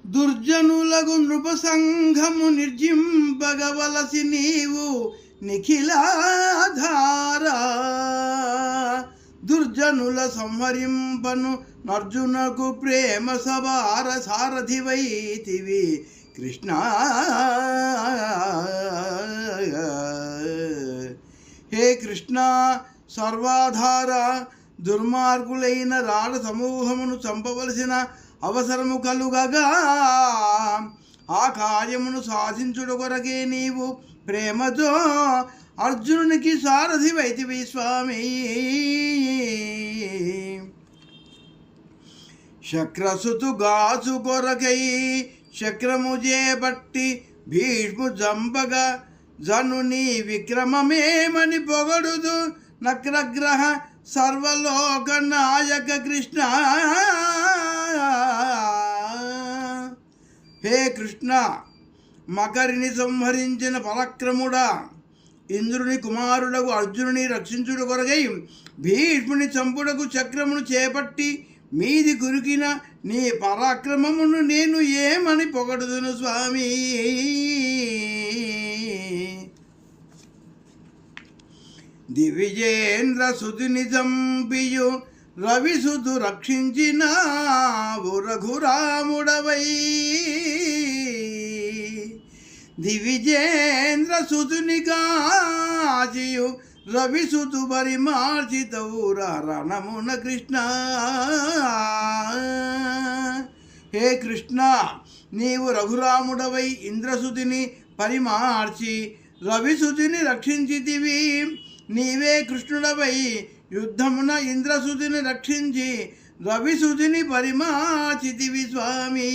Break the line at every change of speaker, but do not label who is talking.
దుర్జనులకు నృపసంఘము నిర్జింపగవలసి నీవు నిఖిలాధారా. దుర్జనుల సంహరింపను నర్జునకు ప్రేమ సవార సారథివైతివి కృష్ణ. హే కృష్ణ సర్వాధార, దుర్మార్గులైన రాడ సమూహమును చంపవలసిన అవసరము కలుగగా ఆ కార్యమును సాధించుట కొరకే నీవు ప్రేమతో అర్జునునికి సారథి వైతివి స్వామి. శక్రసుతు గాసు కొరకై చక్రము చేపట్టి భీష్ము జంపగా జనుని విక్రమమేమని పొగడుదు నక్రగ్రహ సర్వలోక నాయక కృష్ణ. హే కృష్ణ, మకరిని సంహరించిన పరాక్రముడా, ఇంద్రుని కుమారుడకు అర్జునుని రక్షించుట కొరకై భీష్ముని చంపుటకు చక్రమును చేపట్టి మీది కురికిన నీ పరాక్రమమును నేను ఏమని పొగడుదును స్వామి. దివిజేంద్ర సుతుని చంపియు రవిసుతు రక్షించిన రఘురాముడవై. దివిజేంద్ర సుతుని కాచియు రవిసుతు పరిమార్చితౌర రణమున కృష్ణ. హే కృష్ణ, నీవు రఘురాముడవై ఇంద్రసుతిని పరిమార్చి రవిసుతిని రక్షించితివి. నీవే కృష్ణుడవై యుద్ధమున ఇంద్రసుతిని రక్షించి రవిసుతిని పరిమార్చితివి స్వామి.